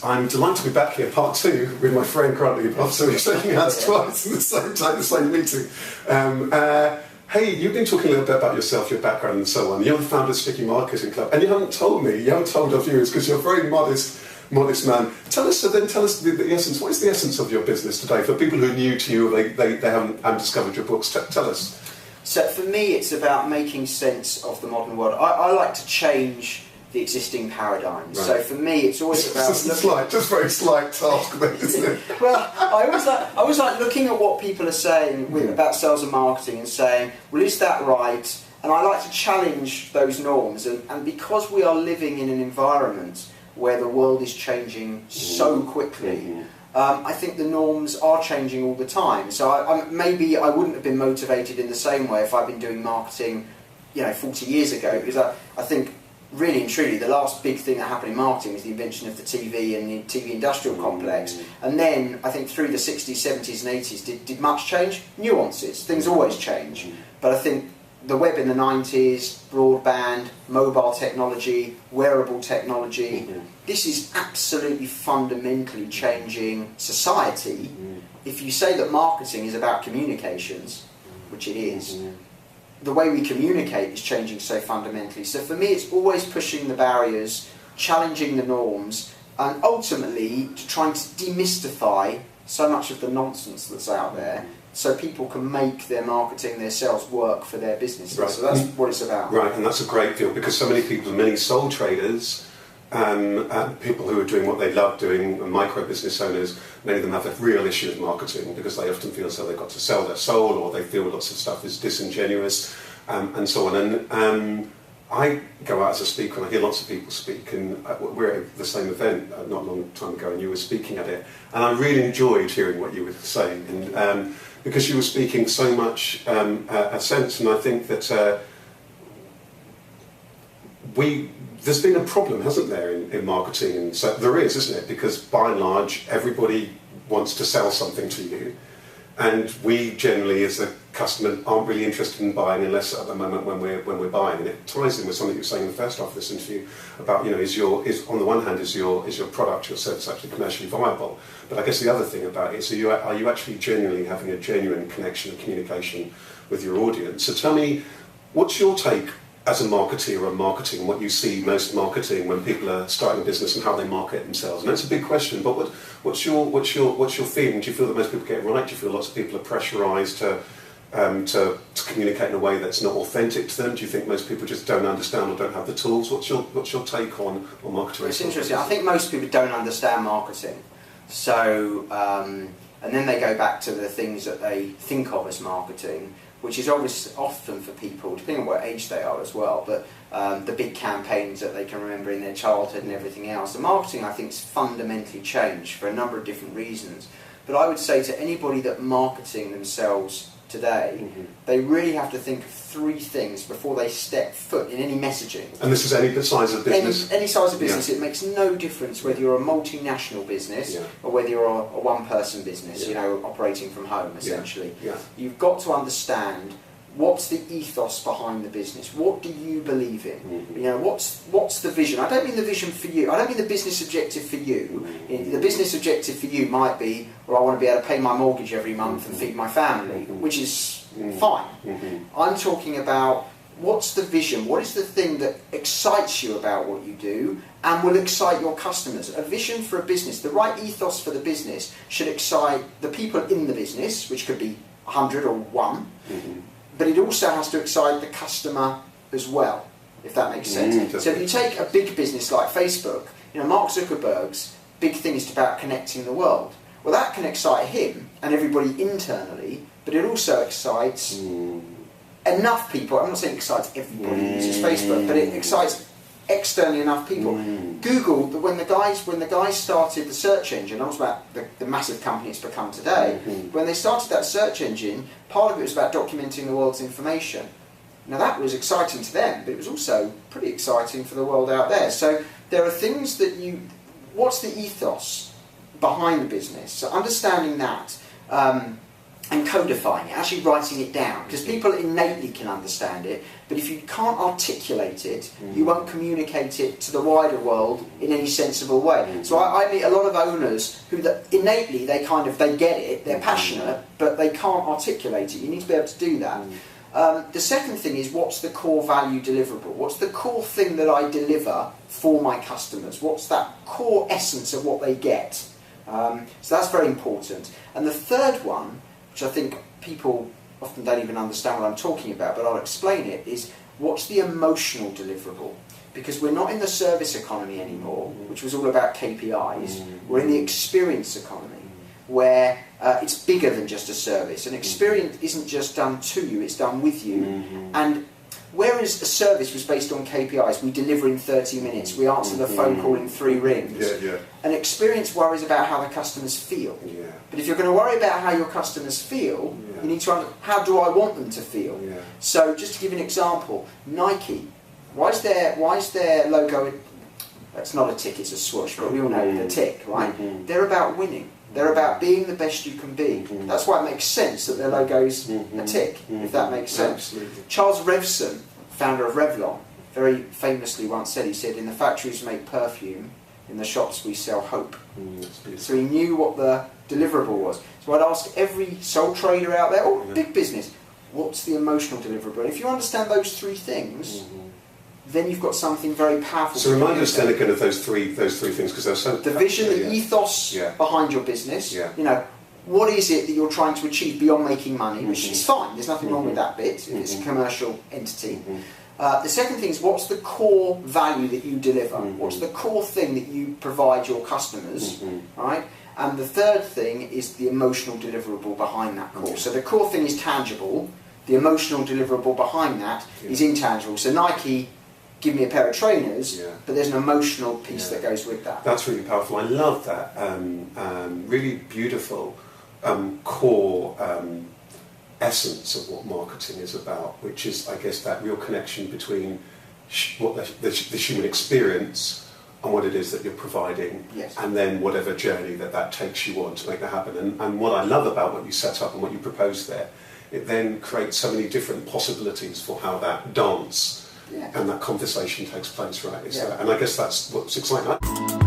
I'm delighted to be back here, part two, with my friend Grant Leboff. So we're shaking hands twice in the same time, the same meeting. Hey, you've been talking a little bit about yourself, your background and so on. You're the founder of Sticky Marketing Club, and you haven't told me, you haven't told our viewers, because you're a very modest man. Tell us the essence. What is the essence of your business today? For people who are new to you, they haven't discovered your books, tell us. So for me, it's about making sense of the modern world. I like to change the existing paradigms. Right. So for me, it's always about just very slight task, isn't it? Well, I always like looking at what people are saying about sales and marketing and saying, well, is that right? And I like to challenge those norms. And because we are living in an environment where the world is changing so quickly, I think the norms are changing all the time. So maybe I wouldn't have been motivated in the same way if I'd been doing marketing, 40 years ago. Because I think, really and truly, the last big thing that happened in marketing was the invention of the TV and the TV industrial complex. And then, I think through the 60s, 70s and 80s, did much change? Nuances. Things always change. But I think the web in the 90s, broadband, mobile technology, wearable technology, this is absolutely fundamentally changing society. If you say that marketing is about communications, which it is, the way we communicate is changing so fundamentally. So for me, it's always pushing the barriers, challenging the norms, and ultimately to trying to demystify so much of the nonsense that's out there, so people can make their marketing, their sales work for their businesses. Right. So that's what it's about. Right, and that's a great field, because so many people, many soul traders, people who are doing what they love doing, micro business owners, many of them have a real issue with marketing because they often feel as though they've got to sell their soul, or they feel lots of stuff is disingenuous, and so on. And I go out as a speaker and I hear lots of people speak, and we're at the same event not a long time ago, and you were speaking at it, and I really enjoyed hearing what you were saying, and because you were speaking so much a sense, and I think that there's been a problem, hasn't there, in marketing? And so there is, isn't it? Because by and large, everybody wants to sell something to you, and we generally, as a customer, aren't really interested in buying unless at the moment when we're buying. And it ties in with something you were saying in the first half of this interview about, is on the one hand, is your product, your service actually commercially viable? But I guess the other thing about it is, are you actually genuinely having a genuine connection and communication with your audience? So tell me, what's your take as a marketeer on marketing, what you see most marketing when people are starting a business and how they market themselves? And that's a big question, but what's your feeling? Do you feel that most people get it right? Do you feel lots of people are pressurised to communicate in a way that's not authentic to them? Do you think most people just don't understand or don't have the tools? What's your take on marketing? It's interesting. I think most people don't understand marketing. So, and then they go back to the things that they think of as marketing, which is obviously often for people, depending on what age they are as well, but the big campaigns that they can remember in their childhood and everything else. The marketing, I think, is fundamentally changed for a number of different reasons. But I would say to anybody that marketing themselves today, they really have to think of three things before they step foot in any messaging. And this is any size of business? Any size of business. Yeah. It makes no difference whether you're a multinational business or whether you're a one-person business, operating from home, essentially. Yeah. You've got to understand what's the ethos behind the business. What do you believe in? What's the vision? I don't mean the vision for you. I don't mean the business objective for you. The business objective for you might be, well, I want to be able to pay my mortgage every month and feed my family, which is fine. I'm talking about what's the vision? What is the thing that excites you about what you do and will excite your customers? A vision for a business, the right ethos for the business should excite the people in the business, which could be 100 or 1. But it also has to excite the customer as well, if that makes sense. So if you take a big business like Facebook, Mark Zuckerberg's big thing is about connecting the world. Well, that can excite him and everybody internally, but it also excites enough people. I'm not saying it excites everybody who uses Facebook, but it excites externally enough people. Google, when the guys started the search engine, I was about the massive company it's become today, when they started that search engine, part of it was about documenting the world's information. Now that was exciting to them, but it was also pretty exciting for the world out there. So there are things that what's the ethos behind the business? So understanding that, and codifying it, actually writing it down, because people innately can understand it, but if you can't articulate it, you won't communicate it to the wider world in any sensible way. So I meet a lot of owners who innately they get it, they're passionate, but they can't articulate it. You need to be able to do that. The second thing is, what's the core value deliverable? What's the core thing that I deliver for my customers? What's that core essence of what they get? So that's very important. And the third one, which I think people often don't even understand what I'm talking about, but I'll explain it, is what's the emotional deliverable? Because we're not in the service economy anymore, which was all about KPIs. We're in the experience economy, where it's bigger than just a service. An experience isn't just done to you, it's done with you. And whereas a service was based on KPIs, we deliver in 30 minutes, we answer the phone call in 3 rings. An experience worries about how the customers feel. But if you're going to worry about how your customers feel, you need to understand, how do I want them to feel? So just to give you an example, Nike, why is their logo, that's not a tick, it's a swoosh, but we all know the tick, right? They're about winning. They're about being the best you can be. That's why it makes sense that their logo's a tick, if that makes sense. Absolutely. Charles Revson, founder of Revlon, very famously once said, he said, "In the factories we make perfume, in the shops we sell hope." So he knew what the deliverable was. So I'd ask every sole trader out there, or big business, what's the emotional deliverable? And if you understand those 3 things, then you've got something very powerful. So remind us then again of those three things, because they're so... The vision, the ethos behind your business. You know, what is it that you're trying to achieve beyond making money, which is fine, there's nothing wrong with that bit, if it's a commercial entity. The second thing is, what's the core value that you deliver? What's the core thing that you provide your customers, right? And the third thing is the emotional deliverable behind that core. So the core thing is tangible, the emotional deliverable behind that is intangible. So Nike, give me a pair of trainers, but there's an emotional piece that goes with that. That's really powerful. I love that. Really beautiful core essence of what marketing is about, which is, I guess, that real connection between what the human experience and what it is that you're providing, and then whatever journey that takes you on to make that happen. And what I love about what you set up and what you propose there, it then creates so many different possibilities for how that dance and that conversation takes place, right? And I guess that's what's exciting.